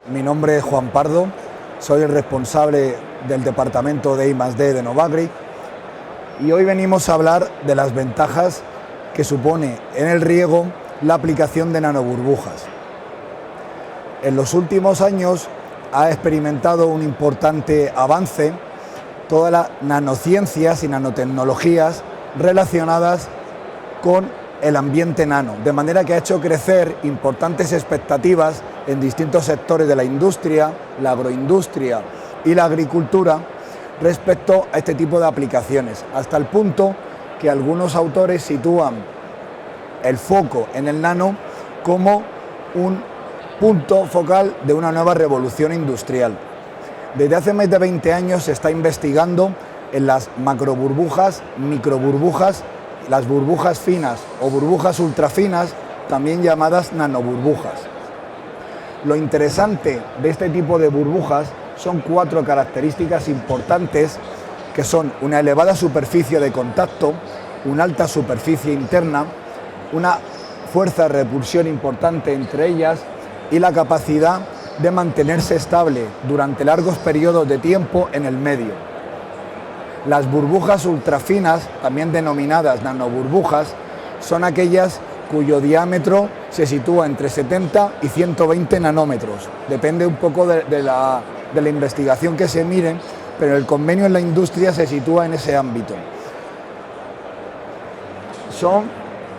Mi nombre es Juan Pardo, soy el responsable del departamento de I+D de Novagri y hoy venimos a hablar de las ventajas que supone en el riego la aplicación de nanoburbujas. En los últimos años ha experimentado un importante avance todas las nanociencias y nanotecnologías relacionadas con el ambiente nano, de manera que ha hecho crecer importantes expectativas en distintos sectores de la industria, la agroindustria y la agricultura respecto a este tipo de aplicaciones, hasta el punto que algunos autores sitúan el foco en el nano como un punto focal de una nueva revolución industrial. Desde hace más de 20 años se está investigando en las macroburbujas, microburbujas, las burbujas finas o burbujas ultrafinas, también llamadas nanoburbujas. Lo interesante de este tipo de burbujas son 4 características importantes, que son una elevada superficie de contacto, una alta superficie interna, una fuerza de repulsión importante entre ellas y la capacidad de mantenerse estable durante largos periodos de tiempo en el medio. Las burbujas ultrafinas, también denominadas nanoburbujas, son aquellas cuyo diámetro se sitúa entre 70 y 120 nanómetros. Depende un poco de la investigación que se mire, pero el convenio en la industria se sitúa en ese ámbito. Son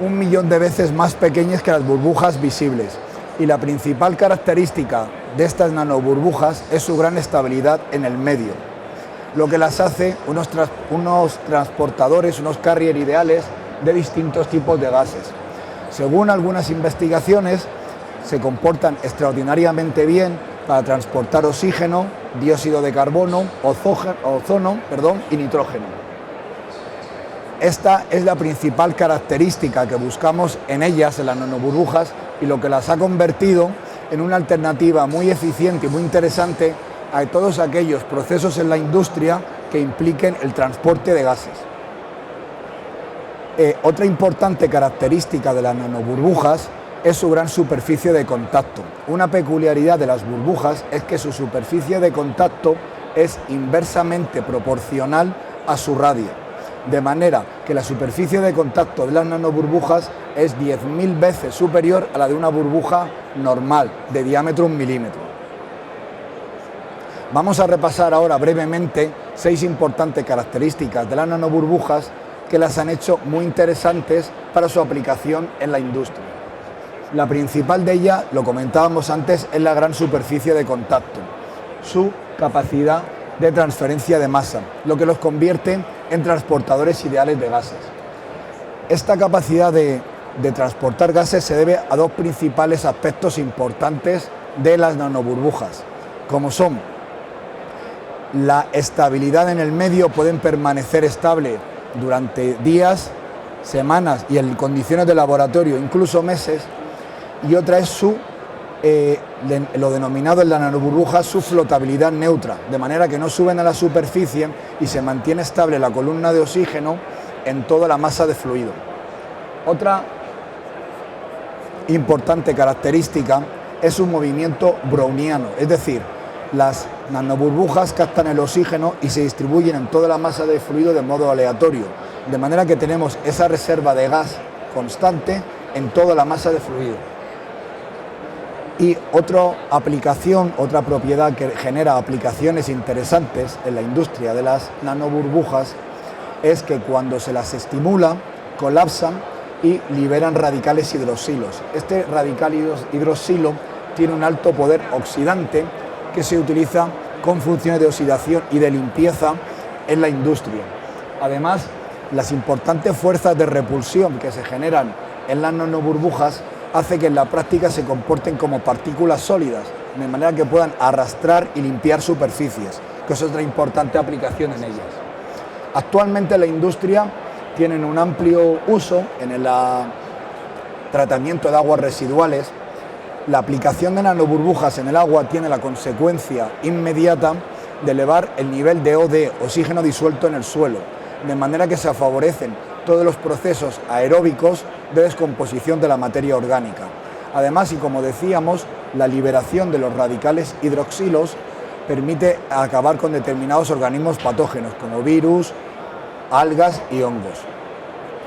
1 millón de veces más pequeñas que las burbujas visibles y la principal característica de estas nanoburbujas es su gran estabilidad en el medio, lo que las hace unos transportadores, unos carrier ideales de distintos tipos de gases. Según algunas investigaciones, se comportan extraordinariamente bien para transportar oxígeno, dióxido de carbono, ozono y nitrógeno. Esta es la principal característica que buscamos en ellas, en las nanoburbujas, y lo que las ha convertido en una alternativa muy eficiente y muy interesante a todos aquellos procesos en la industria que impliquen el transporte de gases. Otra importante característica de las nanoburbujas es su gran superficie de contacto. Una peculiaridad de las burbujas es que su superficie de contacto es inversamente proporcional a su radio, de manera que la superficie de contacto de las nanoburbujas es 10.000 veces superior a la de una burbuja normal de diámetro 1 milímetro. Vamos a repasar ahora brevemente 6 importantes características de las nanoburbujas que las han hecho muy interesantes para su aplicación en la industria. La principal de ellas, lo comentábamos antes, es la gran superficie de contacto, su capacidad de transferencia de masa, lo que los convierte en transportadores ideales de gases. Esta capacidad de transportar gases se debe a 2 principales aspectos importantes de las nanoburbujas, como son la estabilidad en el medio. Pueden permanecer estable durante días, semanas y en condiciones de laboratorio incluso meses, y otra es lo denominado en la nanoburbuja su flotabilidad neutra, de manera que no suben a la superficie y se mantiene estable la columna de oxígeno en toda la masa de fluido. Otra importante característica es su movimiento browniano, es decir, las nanoburbujas captan el oxígeno y se distribuyen en toda la masa de fluido de modo aleatorio, de manera que tenemos esa reserva de gas constante en toda la masa de fluido. Y otra propiedad que genera aplicaciones interesantes en la industria de las nanoburbujas es que cuando se las estimula, colapsan y liberan radicales hidroxilos. Este radical hidroxilo tiene un alto poder oxidante que se utiliza con funciones de oxidación y de limpieza en la industria. Además, las importantes fuerzas de repulsión que se generan en las nanoburbujas hace que en la práctica se comporten como partículas sólidas, de manera que puedan arrastrar y limpiar superficies, que es otra importante aplicación en ellas. Actualmente la industria tiene un amplio uso en el tratamiento de aguas residuales. La aplicación de nanoburbujas en el agua tiene la consecuencia inmediata de elevar el nivel de OD, oxígeno disuelto en el suelo, de manera que se favorecen todos los procesos aeróbicos de descomposición de la materia orgánica. Además, y como decíamos, la liberación de los radicales hidroxilos permite acabar con determinados organismos patógenos como virus, algas y hongos.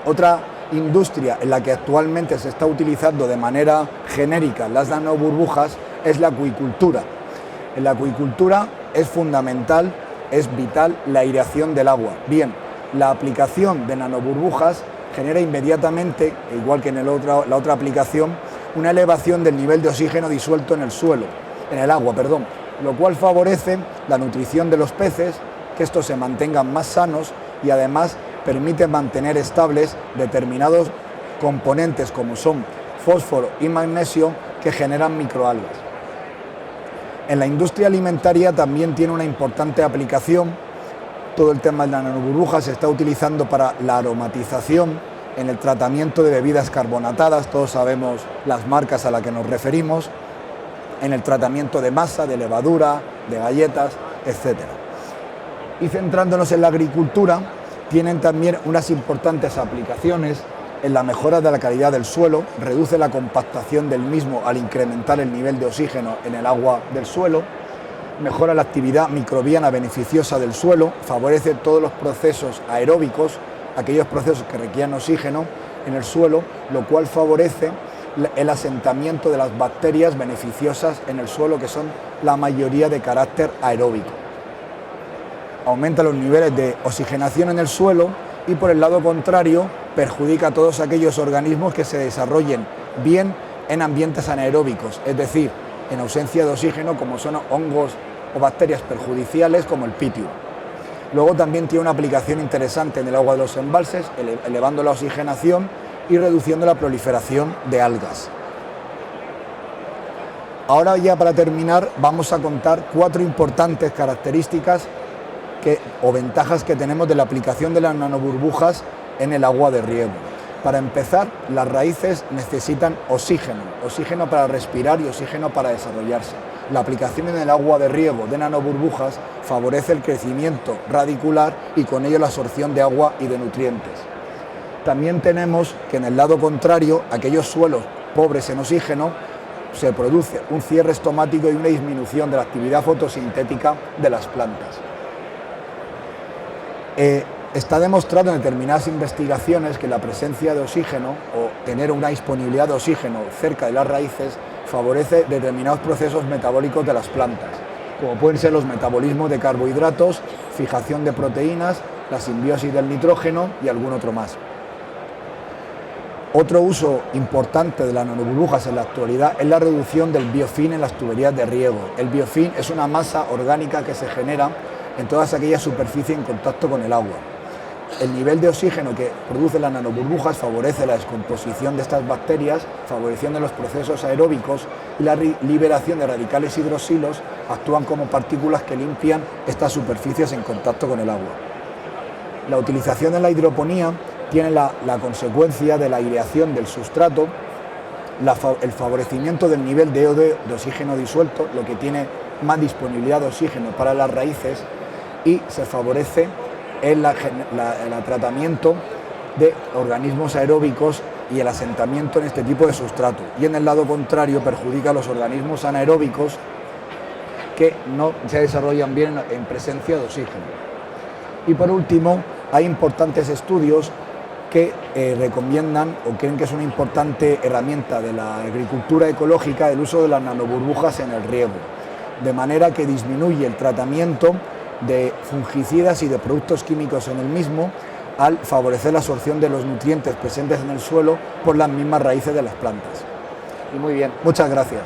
Otra industria en la que actualmente se está utilizando de manera genérica las nanoburbujas es la acuicultura. En la acuicultura es fundamental, es vital la aireación del agua. Bien, la aplicación de nanoburbujas genera inmediatamente, igual que en la otra aplicación, una elevación del nivel de oxígeno disuelto en el agua, lo cual favorece la nutrición de los peces, que estos se mantengan más sanos y además permite mantener estables determinados componentes como son fósforo y magnesio que generan microalgas. En la industria alimentaria también tiene una importante aplicación. Todo el tema de la nanoburbuja se está utilizando para la aromatización, en el tratamiento de bebidas carbonatadas, todos sabemos las marcas a las que nos referimos, en el tratamiento de masa, de levadura, de galletas, etc. Y centrándonos en la agricultura, tienen también unas importantes aplicaciones en la mejora de la calidad del suelo, reduce la compactación del mismo al incrementar el nivel de oxígeno en el agua del suelo, mejora la actividad microbiana beneficiosa del suelo, favorece todos los procesos aeróbicos, aquellos procesos que requieren oxígeno en el suelo, lo cual favorece el asentamiento de las bacterias beneficiosas en el suelo, que son la mayoría de carácter aeróbico. Aumenta los niveles de oxigenación en el suelo y, por el lado contrario, perjudica a todos aquellos organismos que se desarrollen bien en ambientes anaeróbicos, es decir, en ausencia de oxígeno, como son hongos o bacterias perjudiciales como el pitio. Luego también tiene una aplicación interesante en el agua de los embalses, elevando la oxigenación y reduciendo la proliferación de algas. Ahora ya para terminar vamos a contar 4 importantes características o ventajas que tenemos de la aplicación de las nanoburbujas en el agua de riego. Para empezar, las raíces necesitan oxígeno para respirar y oxígeno para desarrollarse. La aplicación en el agua de riego de nanoburbujas favorece el crecimiento radicular y con ello la absorción de agua y de nutrientes. También tenemos que en el lado contrario, aquellos suelos pobres en oxígeno, se produce un cierre estomático y una disminución de la actividad fotosintética de las plantas. Está demostrado en determinadas investigaciones que la presencia de oxígeno o tener una disponibilidad de oxígeno cerca de las raíces favorece determinados procesos metabólicos de las plantas, como pueden ser los metabolismos de carbohidratos, fijación de proteínas, la simbiosis del nitrógeno y algún otro más. Otro uso importante de las nanoburbujas en la actualidad es la reducción del biofilm en las tuberías de riego. El biofilm es una masa orgánica que se genera en todas aquellas superficies en contacto con el agua. El nivel de oxígeno que producen las nanoburbujas favorece la descomposición de estas bacterias, favoreciendo los procesos aeróbicos, y la liberación de radicales hidroxilos actúan como partículas que limpian estas superficies en contacto con el agua. La utilización en la hidroponía tiene la consecuencia de la aireación del sustrato, el favorecimiento del nivel de oxígeno disuelto, lo que tiene más disponibilidad de oxígeno para las raíces, y se favorece el tratamiento de organismos aeróbicos y el asentamiento en este tipo de sustrato. Y en el lado contrario perjudica a los organismos anaeróbicos que no se desarrollan bien en presencia de oxígeno. Y por último, hay importantes estudios que recomiendan o creen que es una importante herramienta de la agricultura ecológica el uso de las nanoburbujas en el riego, de manera que disminuye el tratamiento de fungicidas y de productos químicos en el mismo, al favorecer la absorción de los nutrientes presentes en el suelo por las mismas raíces de las plantas. Y muy bien, muchas gracias.